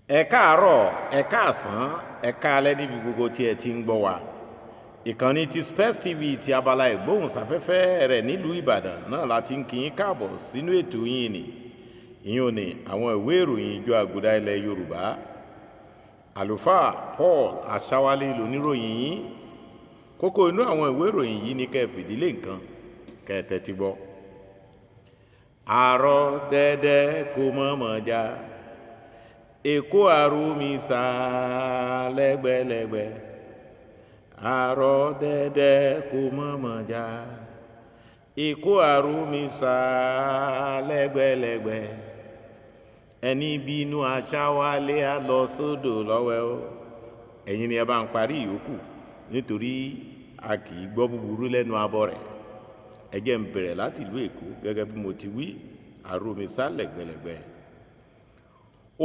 Ẹ káàárọ̀, ẹ káàsán, ẹ káalẹ́ níbi gbogbo tí ẹ ti ń gbọ́ wa. Ìkànnì ti Space TV ti abala ìgbóhùnsáfẹ́fẹ́ rẹ̀ nílùú Ìbàdàn náà láti ń kí yín káàbọ̀ sínú ètò yín ni. Ìyẹn ni àwọn ìwé ìròyìn ìjọ Aguda ilẹ̀ Yorùbá. Àlùfáà Paul Aṣáwálé lóníròyìn yín. Kókó inú àwọn ìwé ìròyìn yìí ni kẹ́ fìdílé nǹkan kẹ́ tẹ́tí gbọ́. Àárọ̀ dẹ́dẹ́ kó mọ̀mọ́ já. Èkó àrùmísà lẹ́gbẹ̀lẹ́gbẹ̀. Àárọ̀ dẹ́dẹ́ kó mọ̀mọ́ já. Èkó àrùmísà lẹ́gbẹ̀lẹ́gbẹ̀. Ẹni bínú Aṣáwálé á lọ sódò lọ́wẹ́ o. Ẹ̀yin ni ẹ bá ń parí ìyókù nítorí a kì í gbọ́ búburú lẹ́nu abọ́ rẹ̀. Ẹ jẹ́ n bẹ̀rẹ̀ láti ìlú Èkó gẹ́gẹ́ bí mo ti wí, àrùmísà lẹ́gbẹ̀lẹ́gbẹ̀.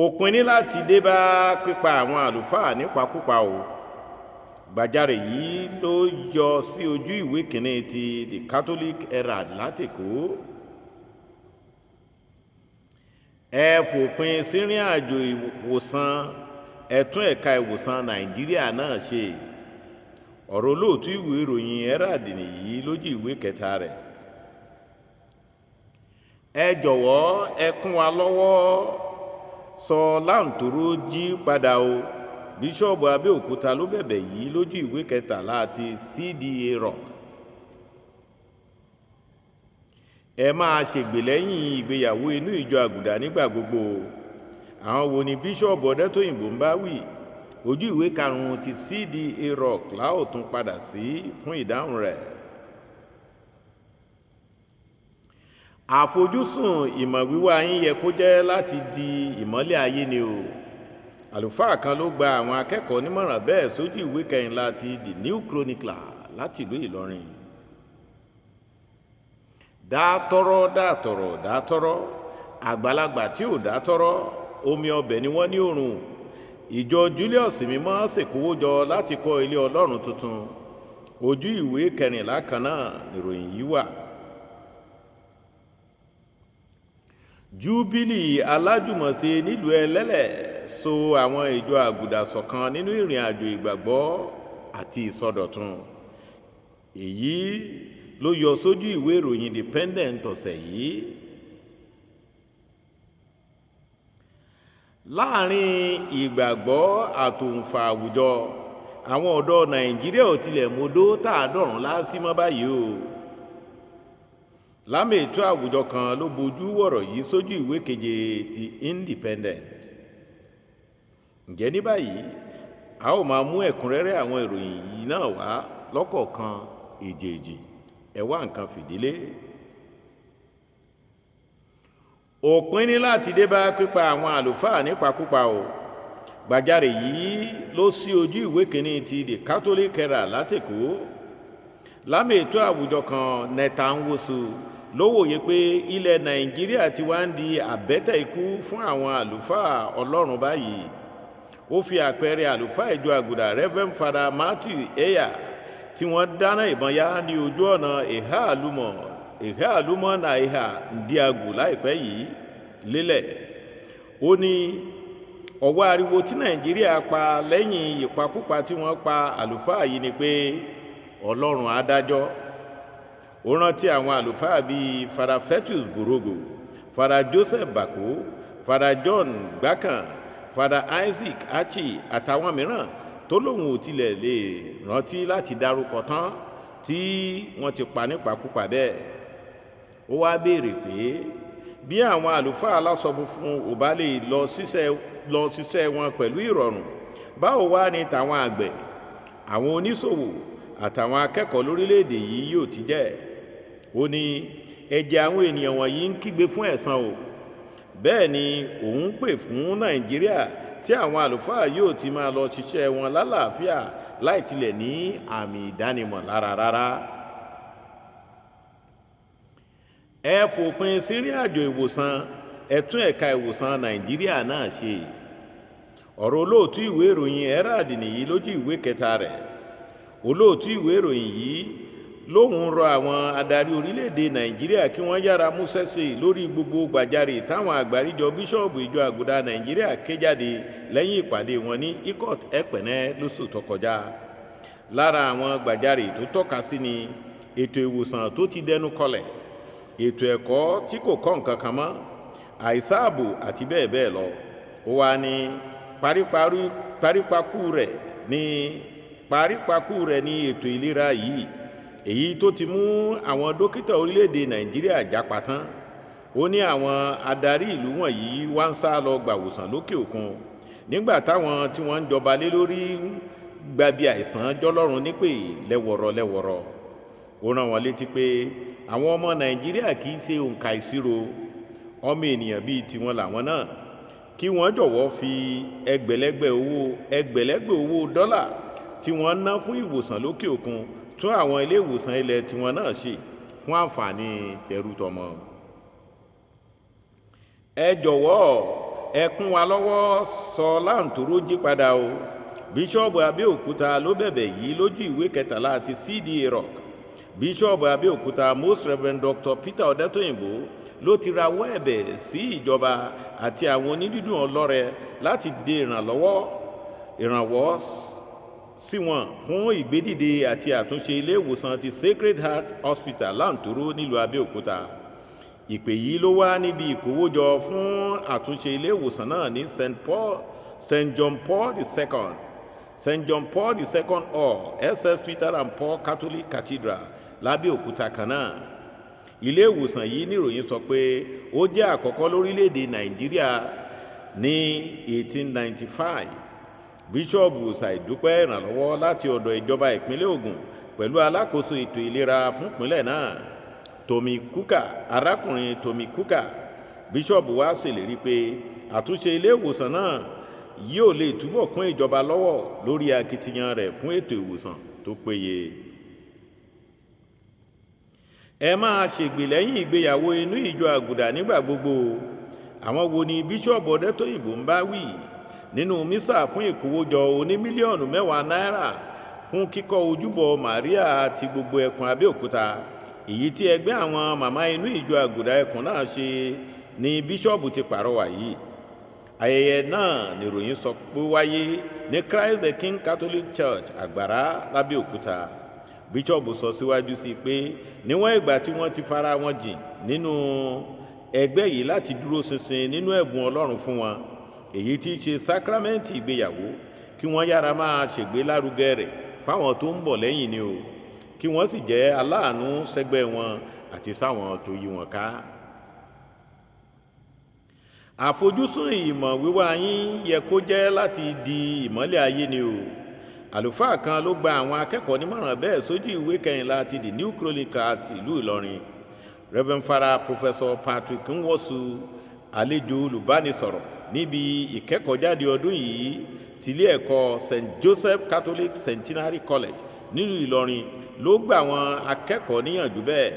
Òpin ní láti dé bá pípa àwọn àlùfáà nípakúpa o. Gbàjarè yìí ló yọ sí ojú ìwé kìíní ti The Catholic Herald látèkó. Ẹ fòpin sírìn àjò ìwòsàn ẹ̀tún ẹ̀ka ìwòsàn Nàìjíríà náà ṣe. Ọ̀rọ̀ olóòtú ìwé ìròyìn Herald nìyí lójú ìwé kẹta rẹ̀. Ẹ jọ̀wọ́ ẹ kún wa lọ́wọ́ sọ láǹtòrò jí padà o. Bíṣọ́ọ̀bù Abẹ́òkúta ló bẹ̀bẹ̀ yìí lójú ìwé kẹtàlá ti CDA Rock. Ẹ máa ṣègbè lẹ́yìn ìgbéyàwó inú ìjọ Àgùdà nígbà gbogbo. Àwọn wo ni Bíṣọ́ọ̀bù Ọdẹ́tóyìnbó ń bá wí? Ojú ìwé karùn-ún ti CDA Rock láò tún padà sí fún ìdáhùn rẹ̀. Àfojúsùn ìmọ̀ wíwá yín yẹ kó jẹ́ láti di ìmọ́lẹ̀ ayé ni o. Àlùfáà kan ló gba àwọn akẹ́kọ̀ọ́ nímọ̀ràn bẹ́ẹ̀ sójú ìwé kẹrìnlá ti The New Chronicler láti ìlú Ìlọrin. Dátọ́rọ́ dátọ́rọ́ dátọ́rọ́, àgbàlagbà tí ò dátọ́rọ́, omi ọbẹ̀ ni wọ́n ní òrùn. Ìjọ Julius mímọ́ ṣèkówó jọ láti kọ́ ilé Ọlọ́run tuntun. Ojú ìwé kẹrìnlá kan náà nìròyìn yìí wà. Júbílì alájùmọ̀ṣe nílùú Ẹlẹ́lẹ̀ so àwọn ìjọ Àgùdà ṣọ̀kan nínú ìrìn àjò ìgbàgbọ́ àti ìsọdọ̀tun. Èyí ló yọ sójú ìwé ìròyìn Independent ọ̀sẹ̀ yìí. Láàárín ìgbàgbọ́ àtòǹfà àwùjọ, àwọn ọ̀dọ́ Nàìjíríà ò tilẹ̀ mọdó tààdọ̀rùn lásìmọ́ báyìí o. Lámì ètò àwùjọ kan ló bojú wọ̀rọ̀ yìí sójú ìwé keje ti Independent. Ǹjẹ́ ní báyìí a ó máa mú ẹ̀kúnrẹ́rẹ́ àwọn ìròyìn yìí náà wá lọ́kọ̀ọ̀kan èjèèjì. Ẹ wá nǹkan fìdílé. Òpin ní láti dé bá pípa àwọn àlùfáà nípakúpa o. Gbàjarè yìí ló sí ojú ìwé kìíní ti The Catholic Herald látèkó. Lámì ètò àwùjọ kan nẹta ń wòsù ló wòye pé ilẹ̀ Nàìjíríà ti wá ń di àbẹ́tẹ̀ ikú fún àwọn àlùfáà Ọlọ́run báyìí. Ó fi àpẹẹrẹ àlùfáà ìjọ Àgùdà Reverend Father Matthew Eya tí wọ́n dáná ìbọn yá ní ojú ọ̀nà ìhà àlùmọ̀ náà ìhà Ǹdíagù láìpẹ́ yìí lélẹ̀. Ó ní ọwọ́ ariwo tí Nàìjíríà pa lẹ́yìn ìpakúpa tí wọ́n pa àlùfáà yìí ni pé Ọlọ́run á dájọ́. Ó rántí àwọn àlùfáà bíi Father Fetus Borogo, Father Joseph Bako, Father John Gbákan, Father Isaac Achi àtàwọn mìíràn tó lóun ò tilẹ̀ lè rántí láti dárúkọ tán tí wọ́n ti pa nípakúpa bẹ́ẹ̀. Ó wá béèrè pé bí àwọn àlùfáà aláṣọ funfun ò bá lè lọ ṣiṣẹ́ wọn pẹ̀lú ìrọ̀rùn, báwo wá ní tàwọn àgbẹ̀, àwọn oníṣòwò àtàwọn akẹ́kọ̀ọ́ lórílẹ̀‐èdè yìí yóò ti jẹ́. Ó ní ẹ̀jẹ̀ àwọn ènìyàn wọ̀nyí ń kígbe fún ẹ̀san o. Bẹ́ẹ̀ ni òun pè fún Nàìjíríà tí àwọn àlùfáà yóò ti máa lọ ṣiṣẹ́ wọn lálàáfíà láì tilẹ̀ ní àmì ìdánimọ̀ lára rárá. Ẹ fòpin sírìn àjò ìwòsàn ẹ̀tún ẹ̀ka ìwòsàn Nàìjíríà náà ṣe. Ọ̀rọ̀ olóòtú ìwé ìròyìn Herald nìyí lójú ìwé kẹta rẹ̀. Olóòtú ìwé ìròyìn yìí lóhùn rọ àwọn adarí orílẹ̀-èdè Nàìjíríà kí wọ́n yára múṣẹ́ ṣe lórí gbogbo gbàjarè táwọn àgbáríjọ bíṣọ́ọ̀bù ìjọ Àgùdà Nàìjíríà ké jáde lẹ́yìn ìpàdé wọn ní Ikot Ẹ̀pẹ̀nẹ́ lóṣù tó kọjá. Lára àwọn gbàjarè tó tọ́ka sí ni ètò ìwòsàn tó ti dẹnu kọlẹ̀, ètò ẹ̀kọ́ tí kò kọ́ nǹkan kan mọ́, àìsáàbò àti bẹ́ẹ̀ bẹ́ẹ̀ lọ. Ó wá ní parípakú rẹ̀ ní ètò ìlera yìí, èyí tó ti mú àwọn dókítà orílẹ̀-èdè Nàìjíríà jápa tán. Ó ní àwọn adarí ìlú wọ̀nyí wá ń sá lọ gbàwòsàn lókè òkun nígbà táwọn tí wọ́n ń jọba lé lórí gbàbí àìsàn jọlọ́run nípè lẹ́wọ̀rọ̀. Ó rán wọn létí pé àwọn ọmọ Nàìjíríà kì í ṣe òǹkà ìṣirò, ọmọ ènìyàn bíi tiwọn làwọn náà, kí wọ́n jọ̀wọ́ fi ẹgbẹ̀lẹ́gbẹ̀ owó dọ́là tí wọ́n ná fún ìwòsàn lókè òkun tún àwọn ilé ìwòsàn ilẹ̀ tiwọn náà ṣe fún àǹfààní tẹrútọmọ. Ẹ jọ̀wọ́ ẹ kún wa lọ́wọ́ sọ láǹtóró jí padà o. Bíṣọ́ọ̀bù Abẹ́òkúta ló bẹ̀bẹ̀ yìí lójú ìwé 13 ti CDA Rock. Bíṣọ́ọ̀bù Abẹ́òkúta Most Reverend Dr. Peter Ọ̀dẹ́tòyìnbó ló ti rawọ́ ẹ̀bẹ̀ sí ìjọba àti àwọn onídídùn ọlọ́rẹ láti dìde ìrànwọ́ sí wọn fún ìgbédìde àti àtúnṣe ilé ìwòsàn ti Sacred Heart Hospital láǹtóró nílùú Abẹ́òkúta. Ìpè yìí ló wá níbi ìkówójọ fún àtúnṣe ilé ìwòsàn náà ní St. John Paul II Hall, SS Peter and Paul Catholic Cathedral lábẹ́òkúta kan náà. Ilé ìwòsàn yìí níròyìn sọ pé ó jẹ́ àkọ́kọ́ lórílẹ̀-èdè Nàìjíríà ní 1895. Bíṣọ́ọ̀bù ṣàìdúpẹ́ ìrànlọ́wọ́ láti ọ̀dọ̀ ìjọba ìpínlẹ̀ Ògùn pẹ̀lú alákòóso ètò ìlera fún ìpínlẹ̀ náà, arákùnrin Tommy Kuka. Bíṣọ́ọ̀bù wá ṣèlérí pé àtúnṣe ilé ìwòsàn náà yóò lè túbọ̀ kún ìjọba lọ́wọ́ lórí akitiyan rẹ̀ fún ètò ìwòsàn tó péye. Ẹ máa ṣègbè lẹ́yìn ìgbéyàwó inú ìjọ Àgùdà nígbà gbogbo. Àwọn wo ni Bíṣọ́ọ̀bù Ọ̀dẹ́tòyìnbó ń bá wí nínú mísà fún ìkówójọ oní mílíọ̀nù 10 náírà fún kíkọ́ ojúbọ Màríà ti gbogbo ẹkùn Abẹ́òkúta, èyí tí ẹgbẹ́ àwọn màmá inú ìjọ Àgùdà ẹkùn náà ṣe ni Bíṣọ́ọ̀bù ti pàrọwà yìí. Ayẹyẹ náà níròyìn sọ pé wáyé ní Christ the King Catholic Church Àgbàrá lábẹ́òkúta. Bíṣọ́ọ̀bù sọ síwájú sí pé níwọ̀n ìgbà tí wọ́n ti fara wọn jìn nínú ẹgbẹ́ yìí láti dúró ṣinṣin nínú ẹ̀bùn Ọlọ́run fún wọn, èyí tí í ṣe sákrámẹ́ǹtì ìgbéyàwó, kí wọ́n yára máa ṣègbé lárugẹ rẹ̀ fáwọn tó ń bọ̀ lẹ́yìn ni o, kí wọ́n sì jẹ́ aláàánú sẹ́gbẹ́ wọn àti sáwọn tó yí wọn ká. Àfojúsùn ìmọ̀ wíwá yín yẹ kó jẹ́ láti di ìmọ́lẹ̀ ayé ni o. Àlùfáà kan ló gba àwọn akẹ́kọ̀ọ́ nímọ̀ràn bẹ́ẹ̀ sójú ìwé 14 ti The New Chronicle ti ìlú Ìlọrin. Reverend Father Professor Patrick Nwosu, àlejò olùbánisọ̀rọ̀ níbi ìkẹ́kọ̀ọ́jáde ọdún yìí tilé ẹ̀kọ́ St. Joseph Catholic Centenary College nílùú Ìlọrin, ló gba àwọn akẹ́kọ̀ọ́ níyànjú bẹ́ẹ̀.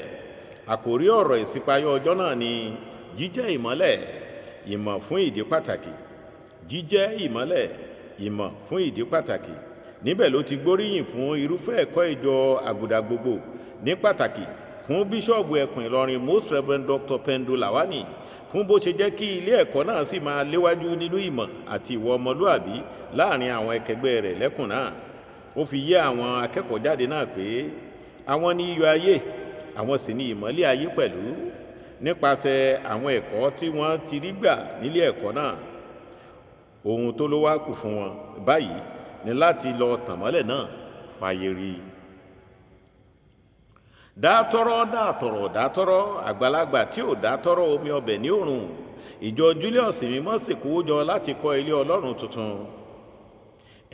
Àkòrí ọ̀rọ̀ ìṣípayá ọjọ́ náà ni jíjẹ́ ìmọ́lẹ̀, ìmọ̀ fún ìdí pàtàkì. Jíjẹ́ ìmọ́lẹ̀, ìmọ̀ fún ìdí pàtàkì. Níbẹ̀ ló ti gbóríyìn fún irúfẹ́ ẹ̀kọ́ ìjọ Àgùdà gbogbo, ní pàtàkì fún Bíṣọ́ọ̀bù ẹkùn Ìlọrin Most Reverend Dr. Pendo Lawani fún bó ṣe jẹ́ kí ilé ẹ̀kọ́ náà sì máa léwájú nínú ìmọ̀ àti ìwà ọmọlúàbí láàrin àwọn akẹgbẹ́ rẹ̀ lẹ́kùn náà. Ó fi yé àwọn akẹ́kọ̀ọ́ jáde náà pé àwọn ní iyọ̀ ayé, àwọn sì ní ìmọ́lẹ̀ ayé pẹ̀lú. Nípasẹ̀ àwọn ẹ̀kọ́ tí wọ́n ti rí gbà nílé ẹ̀kọ́ náà, ohun tó ló wá kù fún wọn báyìí ni láti lọ tàn mọ́lẹ̀ náà fàyè rí. Dátọ́rọ́ àgbàlagbà tí ò dátọ́rọ́ omi ọbẹ̀ ní òrùn. Ìjọ Julius mímọ́ ṣèkówójọ láti kọ́ ilé Ọlọ́run tuntun.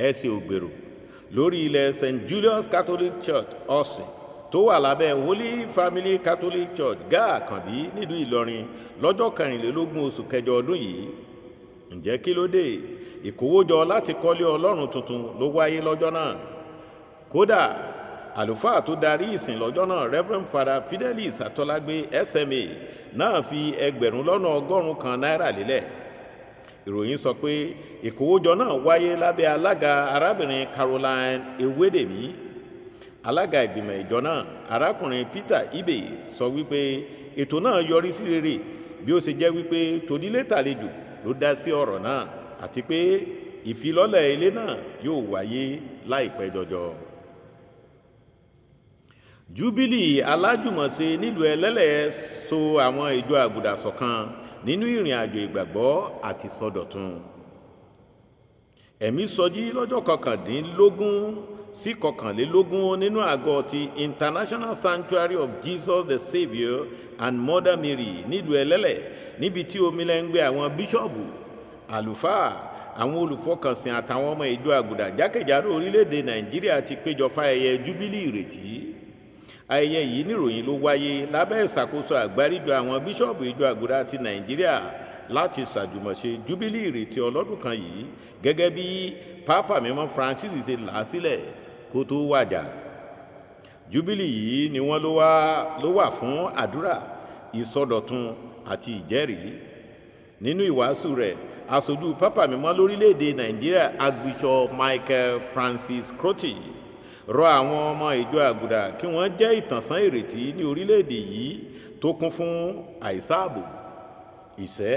Ẹsẹ̀ ògbèrò lórí ilẹ̀ St. Julius Catholic Church Ọ̀sìn tó wà lábẹ́ Holy Family Catholic Church Gáà Kànbí nílùú Ìlọrin lọ́jọ́ 24 oṣù kẹjọ ọdún yìí. Ǹjẹ́ kí ló dé? Ìkówójọ láti kọ́lé Ọlọ́run tuntun ló wáyé lọ́jọ́ náà. Kódà àlùfáà tó darí ìsìn lọ́jọ́ náà, Reverend Father Fidelis Atọ́lágbé SMA, náà fi 1,100 kan náírà lélẹ̀. Ìròyìn sọ pé ìkówójọ náà wáyé lábẹ́ alága arábìnrin Caroline Ewédèmí. alága ìgbìmọ̀ ìjọ náà arákùnrin Peter Ibe sọ wípé ètò náà yọrí sí rere bí ó ṣe jẹ́ wípé tonílé tàlejò ló dá sí ọ̀rọ̀ náà àti pé ìfilọ́lẹ̀ ilé náà yóò wáyé láìpẹ́ jọjọ. Júbílì alájùmọ̀ṣe nílùú Ẹlẹ́lẹ̀ so àwọn ìjọ Àgùdà ṣọ̀kan nínú ìrìn àjò ìgbàgbọ́ àti sọdọ̀tun. Ẹ̀mí sọjí lọ́jọ́ 19 sí 21 nínú àgọ́ ti International Sanctuary of Jesus the Saviour and Mother Mary nílùú Ẹlẹ́lẹ̀ níbi tí omilẹ́ngbẹ́ àwọn bíṣọ̀bù, àlùfáà, àwọn olùfọkànsìn àtàwọn ọmọ ìjọ Àgùdà jákèjádò orílẹ̀-èdè Nàìjíríà ti péjọ fáyẹyẹ Júbílì ìrètí. Ayẹyẹ yìí níròyìn ló wáyé lábẹ́ ìṣàkóso àgbáríjọ àwọn bíṣọ̀bù ìjọ Àgùdà ti Nàìjíríà láti ṣàjùmọ̀ṣe Júbílì ìrètí ọlọ́dún kan yìí gẹ́gẹ́ bí Pápá Mímọ́ Francis ṣe là á sílẹ̀ kó tó wàjà. Júbílì yìí ni wọ́n ló wà fún àdúrà, ìsọdọ̀tun àti ìjẹ́rìí. Nínú ìwàásù rẹ̀, aṣojú Pápá Mímọ́ lórílẹ̀‐èdè Nàìjíríà Archbishop Michael Francis Crotty rọ àwọn ọmọ ìjọ Àgùdà kí wọ́n jẹ́ ìtànṣán ìrètí ní orílẹ̀‐èdè yìí tó kún fún àìsáàbò, ìṣẹ́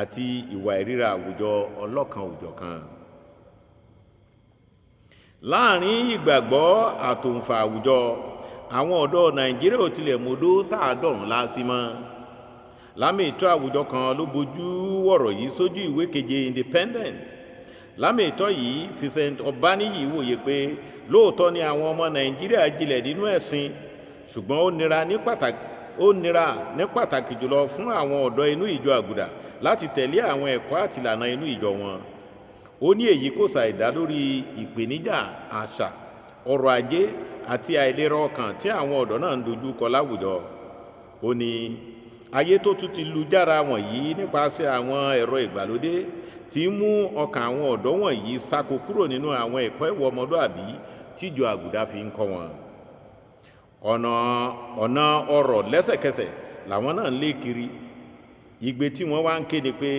àti ìwà ìríra àwùjọ ọlọ́kan-ò-jọ̀kan. Láàrin ìgbàgbọ́ àtòǹfà àwùjọ, àwọn ọ̀dọ́ Nàìjíríà ò tilẹ̀ mọ̀dó tààdọ̀rùn lásì mọ́. Lámì ìtọ́ àwùjọ kan ló bojú wọ̀rọ̀ yìí sójú ìwé keje Independent. Lámì ìtọ́ yìí Vincent Ọbáníyì wòye pé lóòótọ́ ni àwọn ọmọ Nàìjíríà jinlẹ̀ nínú ẹ̀sìn, ṣùgbọ́n ó nira ní pàtàkì jùlọ fún àwọn ọ̀dọ́ inú ìjọ Àgùdà láti tẹ̀lé àwọn ẹ̀kọ́ àti ìlànà inú ìjọ wọn. Ó ní èyí kò ṣàìdá lórí ìpèníjà àṣà, ọrọ̀ ajé àti àìlera ọkàn tí àwọn ọ̀dọ́ náà ń dojú kọ láwùjọ. Ó ní ayé tó tún ti lu jára wọ̀nyí nípasẹ̀ àwọn ẹ̀rọ ìgbàlódé ti ń mú ọkàn àwọn ọ̀dọ́ wọ̀nyí sáko kúrò nínú àwọn ẹ̀kọ́ ìwà ọmọlúàbí tíjọ Àgùdà fi ń kọ́ wọn. Ọ̀nà ọrọ̀ lẹ́sẹ̀kẹsẹ̀ làwọn náà ń lé kiri. Igbe tí wọ́n wá ń kéde pé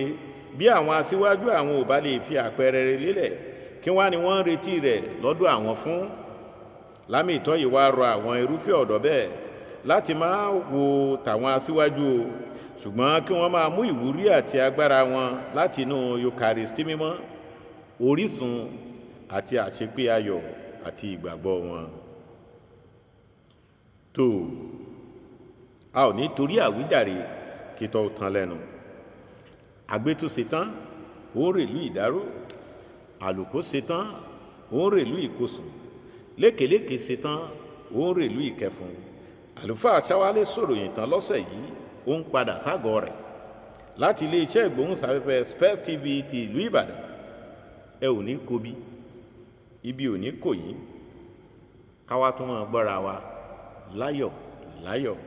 bí àwọn aṣíwájú àwọn ò bá lè fi àpẹẹrẹ rere lélẹ̀, kí wá ni wọ́n ń retí rẹ̀ lọ́dọ̀ àwọn fún. Lámì ìtọ́ yìí wá rọ àwọn irúfẹ́ ọ̀dọ́ bẹ́ẹ̀ láti máa wo tàwọn aṣíwájú o, ṣùgbọ́n kí wọ́n máa mú ìwúrí àti agbára wọn láti inú Eucharisty mímọ́, orísun àti àṣepé ayọ̀ àti ìgbàgbọ́ wọn. Tó a ò ní torí àwíjàre kí tó tán lẹ́nu. Àgbétò ṣetán ó ń rèlú ìdáró, àlùkò ṣetán ó ń rèlú ìkosùn, lékèlékè ṣetán ó ń rèlú ìkẹfun. Àlùfáà Ṣáwálé sọ̀ròyìn tán lọ́sẹ̀ yìí ó ń padà ságọ́ rẹ̀ láti iléeṣẹ́ ìgbóhùnsáfẹ́fẹ́ Space TV ti ìlú Ìbàdàn. Ẹ ò ní kóbi, ibi ò ní kò yín, káwá tún máa gbọ́ra wa láyọ̀ láyọ̀.